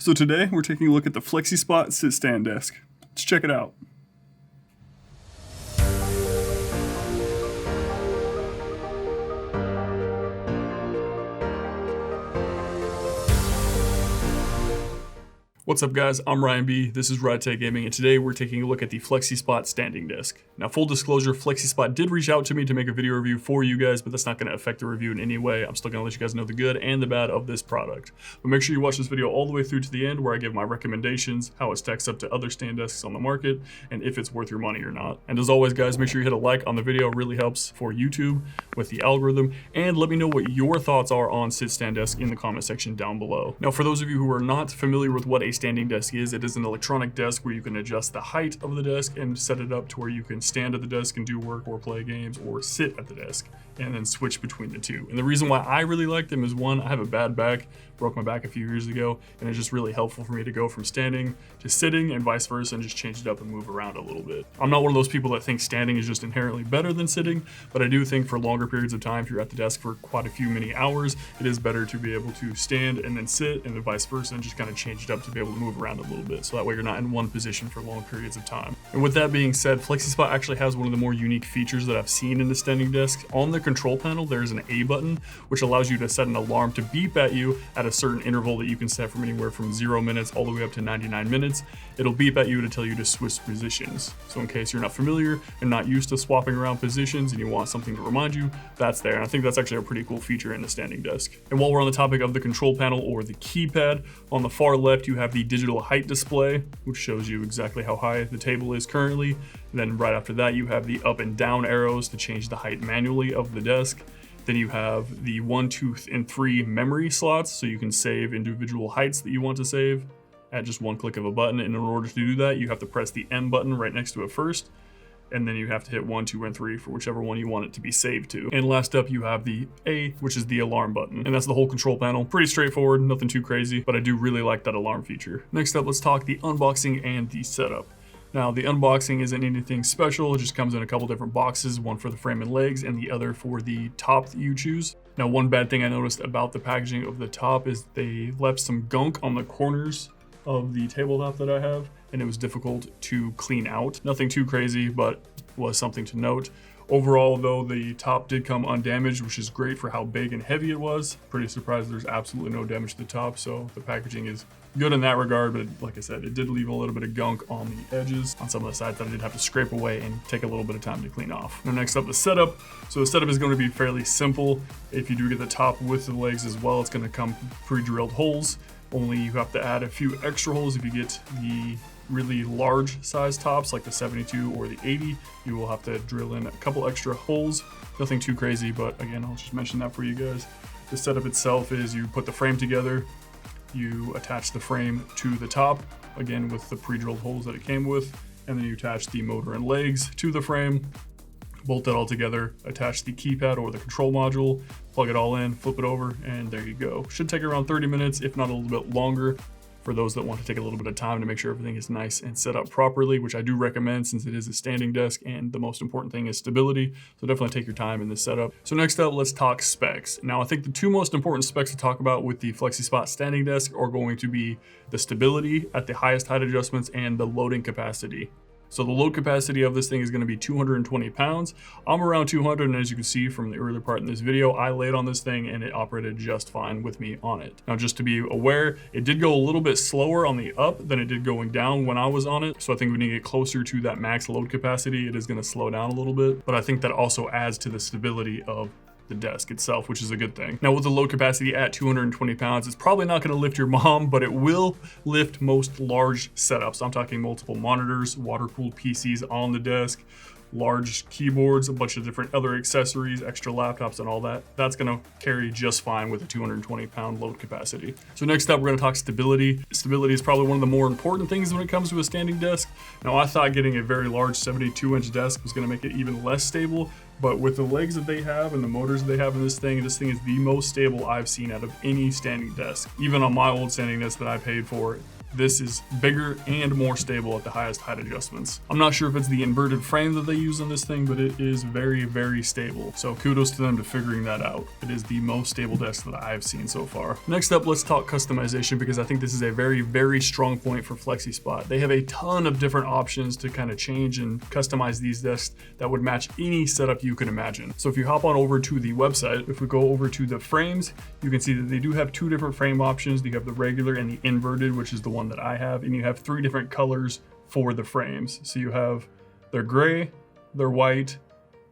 So today we're taking a look at the Flexispot Sit Stand Desk. Let's check it out. What's up guys, I'm Ryan B, this is RyFi Gaming, and today we're taking a look at the Flexispot Standing Desk. Now full disclosure, Flexispot did reach out to me to make a video review for you guys, but that's not going to affect the review in any way. I'm still going to let you guys know the good and the bad of this product. But make sure you watch this video all the way through to the end where I give my recommendations, how it stacks up to other stand desks on the market, and if it's worth your money or not. And as always guys, make sure you hit a like on the video, it really helps for YouTube with the algorithm, and let me know what your thoughts are on Sit Stand Desk in the comment section down below. Now for those of you who are not familiar with what a standing desk is, it is an electronic desk where you can adjust the height of the desk and set it up to where you can stand at the desk and do work or play games, or sit at the desk and then switch between the two. And the reason why I really like them is, one, I have a bad back, broke my back a few years ago, and it's just really helpful for me to go from standing to sitting and vice versa and just change it up and move around a little bit. I'm not one of those people that think standing is just inherently better than sitting, but I do think for longer periods of time, if you're at the desk for quite a few many hours, it is better to be able to stand and then sit and then vice versa and just kind of change it up to be able to move around a little bit. So that way you're not in one position for long periods of time. And with that being said, Flexispot actually has one of the more unique features that I've seen in the standing desk. On the control panel, there's an A button, which allows you to set an alarm to beep at you at a certain interval that you can set from anywhere from 0 minutes all the way up to 99 minutes. It'll beep at you to tell you to switch positions. So in case you're not familiar and not used to swapping around positions and you want something to remind you, that's there. And I think that's actually a pretty cool feature in the standing desk. And while we're on the topic of the control panel or the keypad, on the far left, you have the digital height display, which shows you exactly how high the table is currently. And then right after that, you have the up and down arrows to change the height manually of the desk. Then you have the 1, 2, and 3 memory slots, so you can save individual heights that you want to save at just one click of a button. And in order to do that, you have to press the M button right next to it first, and then you have to hit 1, 2, and 3 for whichever one you want it to be saved to. And last up, you have the A, which is the alarm button. And that's the whole control panel. Pretty straightforward, nothing too crazy, but I do really like that alarm feature. Next up, let's talk the unboxing and the setup. Now, the unboxing isn't anything special. It just comes in a couple different boxes, one for the frame and legs and the other for the top that you choose. Now, one bad thing I noticed about the packaging of the top is they left some gunk on the corners of the tabletop that I have, and it was difficult to clean out. Nothing too crazy, but was something to note. Overall, though, the top did come undamaged, which is great for how big and heavy it was. Pretty surprised there's absolutely no damage to the top, so the packaging is good in that regard, but like I said, it did leave a little bit of gunk on the edges on some of the sides that I did have to scrape away and take a little bit of time to clean off. Now next up, the setup. So the setup is going to be fairly simple. If you do get the top with the legs as well, it's going to come pre-drilled holes. Only you have to add a few extra holes if you get the really large size tops like the 72 or the 80. You will have to drill in a couple extra holes. Nothing too crazy, but again, I'll just mention that for you guys. The setup itself is you put the frame together, you attach the frame to the top, again with the pre-drilled holes that it came with, and then you attach the motor and legs to the frame, bolt that all together, attach the keypad or the control module, plug it all in, flip it over, and there you go. Should take around 30 minutes, if not a little bit longer, for those that want to take a little bit of time to make sure everything is nice and set up properly, which I do recommend since it is a standing desk and the most important thing is stability. So definitely take your time in this setup. So next up, let's talk specs. Now, I think the two most important specs to talk about with the Flexispot Standing Desk are going to be the stability at the highest height adjustments and the loading capacity. So the load capacity of this thing is going to be 220 pounds. I'm around 200, and as you can see from the earlier part in this video, I laid on this thing and it operated just fine with me on it. Now, just to be aware, it did go a little bit slower on the up than it did going down when I was on it. So I think when you get closer to that max load capacity, it is going to slow down a little bit. But I think that also adds to the stability of the desk itself, which is a good thing. Now with the load capacity at 220 pounds, it's probably not going to lift your mom, but it will lift most large setups. I'm talking multiple monitors, water-cooled PCs on the desk, large keyboards, a bunch of different other accessories, extra laptops and all that. That's going to carry just fine with a 220 pound load capacity. So next up, we're going to talk stability. Stability is probably one of the more important things when it comes to a standing desk. Now I thought getting a very large 72-inch desk was going to make it even less stable, but with the legs that they have and the motors that they have in this thing is the most stable I've seen out of any standing desk. Even on my old standing desk that I paid for, this is bigger and more stable at the highest height adjustments. I'm not sure if it's the inverted frame that they use on this thing, but it is very, very stable. So kudos to them to figuring that out. It is the most stable desk that I've seen so far. Next up, let's talk customization, because I think this is a very, very strong point for Flexispot. They have a ton of different options to kind of change and customize these desks that would match any setup you can imagine. So if you hop on over to the website, if we go over to the frames, you can see that they do have two different frame options. You have the regular and the inverted, which is the one that I have, and you have three different colors for the frames. So you have their gray, their white,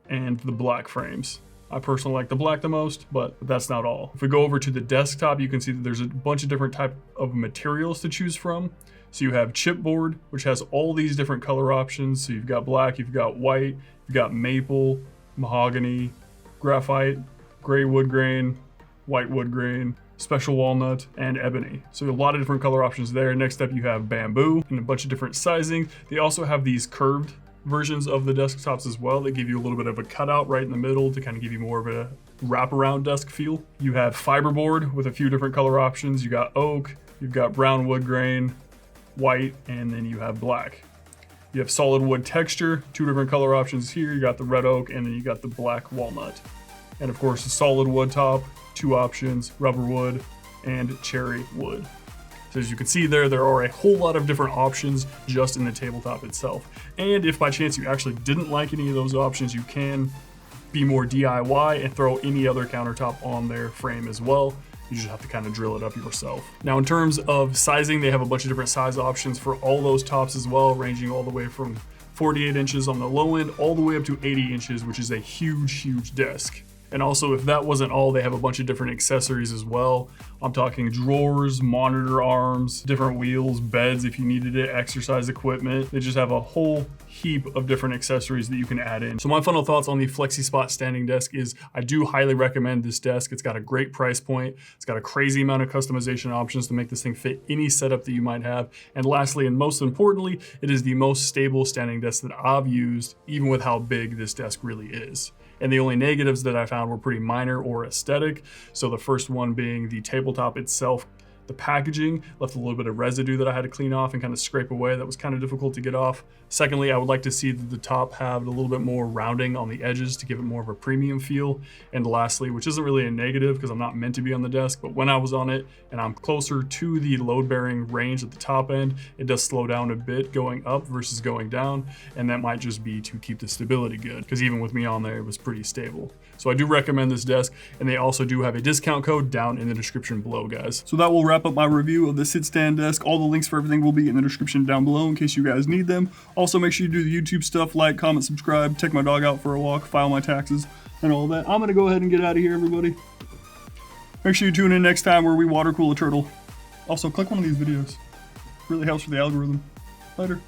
and the black frames. I personally like the black the most, but that's not all. If we go over to the desktop, you can see that there's a bunch of different type of materials to choose from. So you have chipboard, which has all these different color options. So you've got black, you've got white, you've got maple, mahogany, graphite, gray wood grain, white wood grain, special walnut, and ebony. So a lot of different color options there. Next up, you have bamboo and a bunch of different sizing. They also have these curved versions of the desktops as well. They give you a little bit of a cutout right in the middle to kind of give you more of a wraparound desk feel. You have fiberboard with a few different color options. You got oak, you've got brown wood grain, white, and then you have black. You have solid wood texture, two different color options here. You got the red oak, and then you got the black walnut. And of course, the solid wood top, two options, rubber wood and cherry wood. So as you can see there are a whole lot of different options just in the tabletop itself. And if by chance you actually didn't like any of those options, you can be more DIY and throw any other countertop on their frame as well. You just have to kind of drill it up yourself. Now, in terms of sizing, they have a bunch of different size options for all those tops as well, ranging all the way from 48 inches on the low end all the way up to 80 inches, which is a huge, huge desk. And also, if that wasn't all, they have a bunch of different accessories as well. I'm talking drawers, monitor arms, different wheels, beds if you needed it, exercise equipment. They just have a whole heap of different accessories that you can add in. So my final thoughts on the Flexispot standing desk is I do highly recommend this desk. It's got a great price point. It's got a crazy amount of customization options to make this thing fit any setup that you might have. And lastly, and most importantly, it is the most stable standing desk that I've used, even with how big this desk really is. And the only negatives that I found were pretty minor or aesthetic. So the first one being the tabletop itself. The packaging left a little bit of residue that I had to clean off and kind of scrape away. That was kind of difficult to get off. Secondly, I would like to see that the top have a little bit more rounding on the edges to give it more of a premium feel. And lastly, which isn't really a negative because I'm not meant to be on the desk, but when I was on it and I'm closer to the load bearing range at the top end, it does slow down a bit going up versus going down. And that might just be to keep the stability good, because even with me on there, it was pretty stable. So I do recommend this desk, and they also do have a discount code down in the description below, guys. So that will wrap up my review of the sit stand desk. All the links for everything will be in the description down below in case you guys need them. Also, make sure you do the YouTube stuff, like, comment, subscribe, take my dog out for a walk, file my taxes, and all that. I'm gonna go ahead and get out of here, everybody. Make sure you tune in next time where we water cool a turtle. Also, click one of these videos. It really helps for the algorithm. Later.